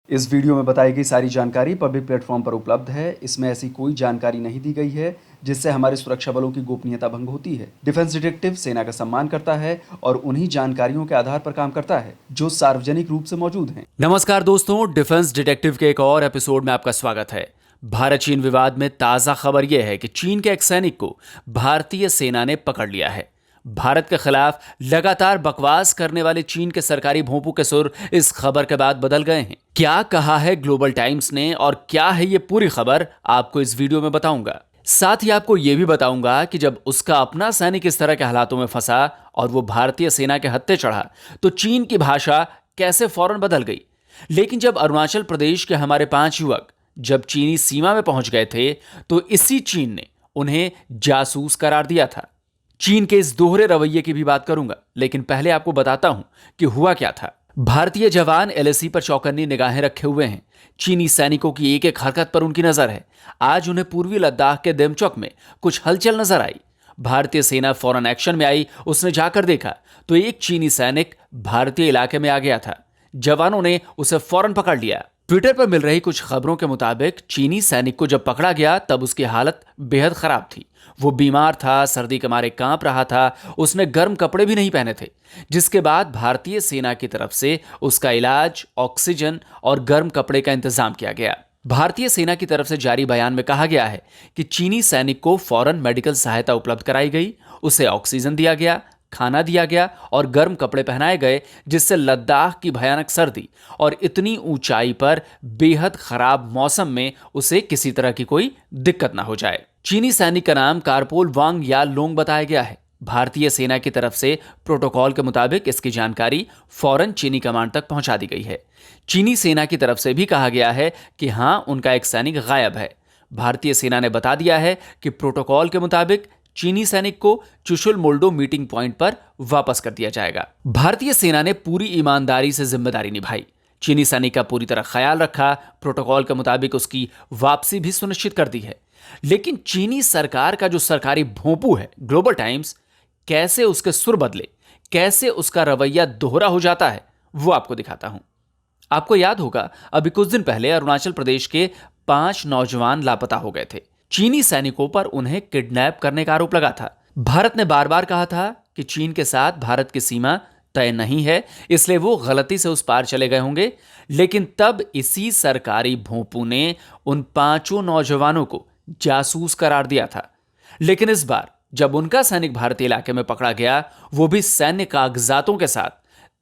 इस वीडियो में बताई गई सारी जानकारी पब्लिक प्लेटफॉर्म पर उपलब्ध है। इसमें ऐसी कोई जानकारी नहीं दी गई है जिससे हमारे सुरक्षा बलों की गोपनीयता भंग होती है। डिफेंस डिटेक्टिव सेना का सम्मान करता है और उन्हीं जानकारियों के आधार पर काम करता है जो सार्वजनिक रूप से मौजूद हैं। नमस्कार दोस्तों, डिफेंस डिटेक्टिव के एक और एपिसोड में आपका स्वागत है। भारत चीन विवाद में ताजा खबर यह है कि चीन के एक सैनिक को भारतीय सेना ने पकड़ लिया है। भारत के खिलाफ लगातार बकवास करने वाले चीन के सरकारी भोंपू के सुर इस खबर के बाद बदल गए हैं। क्या कहा है ग्लोबल टाइम्स ने और क्या है ये पूरी खबर, आपको इस वीडियो में बताऊंगा। साथ ही आपको यह भी बताऊंगा कि जब उसका अपना सैनिक इस तरह के हालातों में फंसा और वो भारतीय सेना के हत्थे चढ़ा तो चीन की भाषा कैसे फौरन बदल गई। लेकिन जब अरुणाचल प्रदेश के हमारे 5 युवक जब चीनी सीमा में पहुंच गए थे तो इसी चीन ने उन्हें जासूस करार दिया था। चीन के इस दोहरे रवैये की भी बात करूंगा, लेकिन पहले आपको बताता हूं कि हुआ क्या था। भारतीय जवान एलएसी पर चौकन्नी निगाहें रखे हुए हैं। चीनी सैनिकों की एक एक हरकत पर उनकी नजर है। आज उन्हें पूर्वी लद्दाख के देमचौक में कुछ हलचल नजर आई। भारतीय सेना फौरन एक्शन में आई। उसने जाकर देखा तो एक चीनी सैनिक भारतीय इलाके में आ गया था। जवानों ने उसे फौरन पकड़ लिया। ट्विटर पर मिल रही कुछ खबरों के मुताबिक चीनी सैनिक को जब पकड़ा गया तब उसकी हालत बेहद खराब थी। वो बीमार था, सर्दी के मारे कांप रहा था, उसने गर्म कपड़े भी नहीं पहने थे। जिसके बाद भारतीय सेना की तरफ से उसका इलाज, ऑक्सीजन और गर्म कपड़े का इंतजाम किया गया। भारतीय सेना की तरफ से जारी बयान में कहा गया है कि चीनी सैनिक को फौरन मेडिकल सहायता उपलब्ध कराई गई, उसे ऑक्सीजन दिया गया, खाना दिया गया और गर्म कपड़े पहनाए गए, जिससे लद्दाख की भयानक सर्दी और इतनी ऊंचाई पर बेहद खराब मौसम में उसे किसी तरह की कोई दिक्कत ना हो जाए। चीनी सैनिक का नाम कारपोल वांग या लोंग बताया गया है। भारतीय सेना की तरफ से प्रोटोकॉल के मुताबिक इसकी जानकारी फौरन चीनी कमांड तक पहुंचा दी गई है। चीनी सेना की तरफ से भी कहा गया है कि हां, उनका एक सैनिक गायब है। भारतीय सेना ने बता दिया है कि प्रोटोकॉल के मुताबिक चीनी सैनिक को चुशुल मोल्डो मीटिंग पॉइंट पर वापस कर दिया जाएगा। भारतीय सेना ने पूरी ईमानदारी से जिम्मेदारी निभाई। चीनी सैनिक का पूरी तरह ख्याल रखा। प्रोटोकॉल के मुताबिक उसकी वापसी भी सुनिश्चित कर दी है। लेकिन चीनी सरकार का जो सरकारी भोंपू है ग्लोबल टाइम्स, कैसे उसके सुर बदले, कैसे उसका रवैया दोहरा हो जाता है, वो आपको दिखाता हूं। आपको याद होगा अभी कुछ दिन पहले अरुणाचल प्रदेश के 5 नौजवान लापता हो गए थे। चीनी सैनिकों पर उन्हें किडनैप करने का आरोप लगा था। भारत ने बार बार कहा था कि चीन के साथ भारत की सीमा तय नहीं है, इसलिए वो गलती से उस पार चले गए होंगे। लेकिन तब इसी सरकारी भोंपू ने उन 5 नौजवानों को जासूस करार दिया था। लेकिन इस बार जब उनका सैनिक भारतीय इलाके में पकड़ा गया, वो भी सैन्य कागजातों के साथ,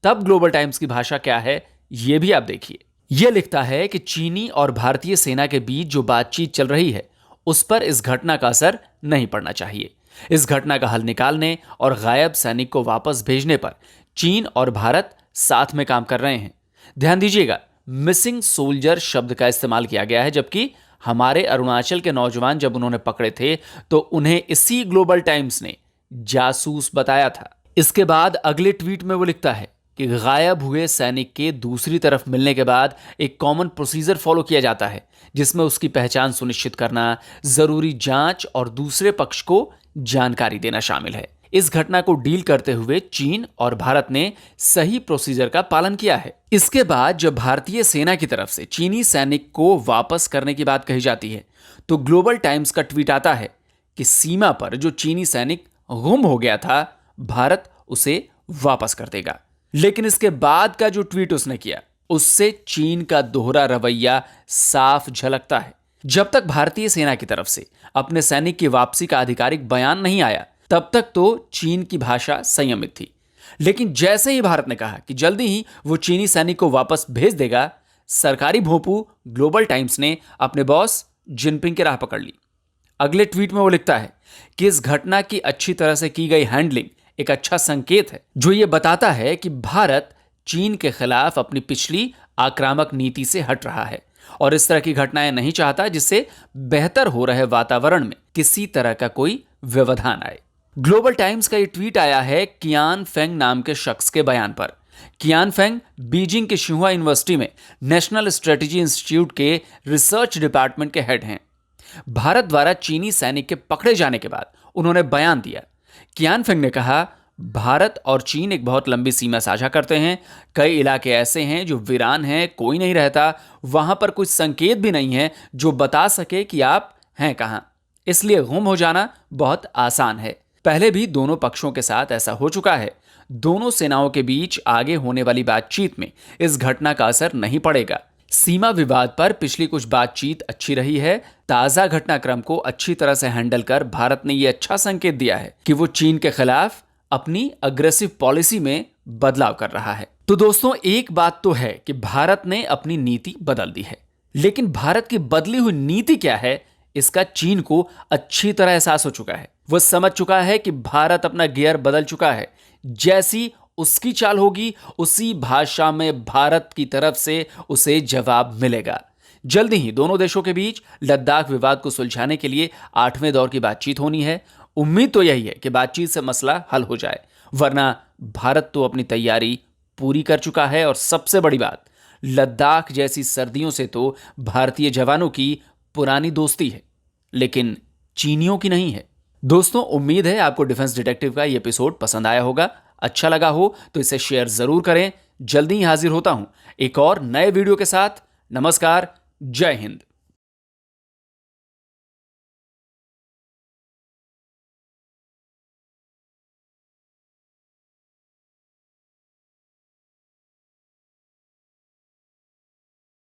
तब ग्लोबल टाइम्स की भाषा क्या है यह भी आप देखिए। यह लिखता है कि चीनी और भारतीय सेना के बीच जो बातचीत चल रही है उस पर इस घटना का असर नहीं पड़ना चाहिए। इस घटना का हल निकालने और गायब सैनिक को वापस भेजने पर चीन और भारत साथ में काम कर रहे हैं। ध्यान दीजिएगा, मिसिंग सोल्जर शब्द का इस्तेमाल किया गया है, जबकि हमारे अरुणाचल के नौजवान जब उन्होंने पकड़े थे तो उन्हें इसी ग्लोबल टाइम्स ने जासूस बताया था। इसके बाद अगले ट्वीट में वो लिखता है कि गायब हुए सैनिक के दूसरी तरफ मिलने के बाद एक कॉमन प्रोसीजर फॉलो किया जाता है, जिसमें उसकी पहचान सुनिश्चित करना, जरूरी जांच और दूसरे पक्ष को जानकारी देना शामिल है। इस घटना को डील करते हुए चीन और भारत ने सही प्रोसीजर का पालन किया है। इसके बाद जब भारतीय सेना की तरफ से चीनी सैनिक को वापस करने की बात कही जाती है तो ग्लोबल टाइम्स का ट्वीट आता है कि सीमा पर जो चीनी सैनिक गुम हो गया था, भारत उसे वापस कर देगा। लेकिन इसके बाद का जो ट्वीट उसने किया, उससे चीन का दोहरा रवैया साफ झलकता है। जब तक भारतीय सेना की तरफ से अपने सैनिक की वापसी का आधिकारिक बयान नहीं आया, तब तक तो चीन की भाषा संयमित थी। लेकिन जैसे ही भारत ने कहा कि जल्दी ही वो चीनी सैनिक को वापस भेज देगा, सरकारी भोंपू ग्लोबल टाइम्स ने अपने बॉस जिनपिंग की राह पकड़ ली। अगले ट्वीट में वो लिखता है कि इस घटना की अच्छी तरह से की गई हैंडलिंग एक अच्छा संकेत है, जो ये बताता है कि भारत चीन के खिलाफ अपनी पिछली आक्रामक नीति से हट रहा है और इस तरह की घटनाएं नहीं चाहता, जिससे बेहतर हो रहे वातावरण में किसी तरह का कोई व्यवधान आए। ग्लोबल टाइम्स का ये ट्वीट आया है कियान फेंग नाम के शख्स के बयान पर। कियान फेंग बीजिंग के शिहुआ यूनिवर्सिटी में नेशनल स्ट्रेटेजी इंस्टीट्यूट के रिसर्च डिपार्टमेंट के हेड हैं। भारत द्वारा चीनी सैनिक के पकड़े जाने के बाद उन्होंने बयान दिया। कियान फेंग ने कहा, भारत और चीन एक बहुत लंबी सीमा साझा करते हैं। कई इलाके ऐसे हैं जो वीरान हैं, कोई नहीं रहता, वहां पर कुछ संकेत भी नहीं है जो बता सके कि आप हैं कहां। इसलिए गुम हो जाना बहुत आसान है। पहले भी दोनों पक्षों के साथ ऐसा हो चुका है। दोनों सेनाओं के बीच आगे होने वाली बातचीत में इस घटना का असर नहीं पड़ेगा। सीमा विवाद पर पिछली कुछ बातचीत अच्छी रही है। ताजा घटनाक्रम को अच्छी तरह से हैंडल कर भारत ने यह अच्छा संकेत दिया है कि वो चीन के खिलाफ अपनी अग्रेसिव पॉलिसी में बदलाव कर रहा है। तो दोस्तों, एक बात तो है कि भारत ने अपनी नीति बदल दी है, लेकिन भारत की बदली हुई नीति क्या है, इसका चीन को अच्छी तरह एहसास हो चुका है। वह समझ चुका है कि भारत अपना गियर बदल चुका है। जैसी उसकी चाल होगी, उसी भाषा में भारत की तरफ से उसे जवाब मिलेगा। जल्दी ही दोनों देशों के बीच लद्दाख विवाद को सुलझाने के लिए 8वें दौर की बातचीत होनी है। उम्मीद तो यही है कि बातचीत से मसला हल हो जाए, वरना भारत तो अपनी तैयारी पूरी कर चुका है। और सबसे बड़ी बात, लद्दाख जैसी सर्दियों से तो भारतीय जवानों की पुरानी दोस्ती है, लेकिन चीनियों की नहीं है। दोस्तों, उम्मीद है आपको डिफेंस डिटेक्टिव का ये एपिसोड पसंद आया होगा। अच्छा लगा हो तो इसे शेयर जरूर करें। जल्दी ही हाजिर होता हूं एक और नए वीडियो के साथ। नमस्कार, जय हिंद।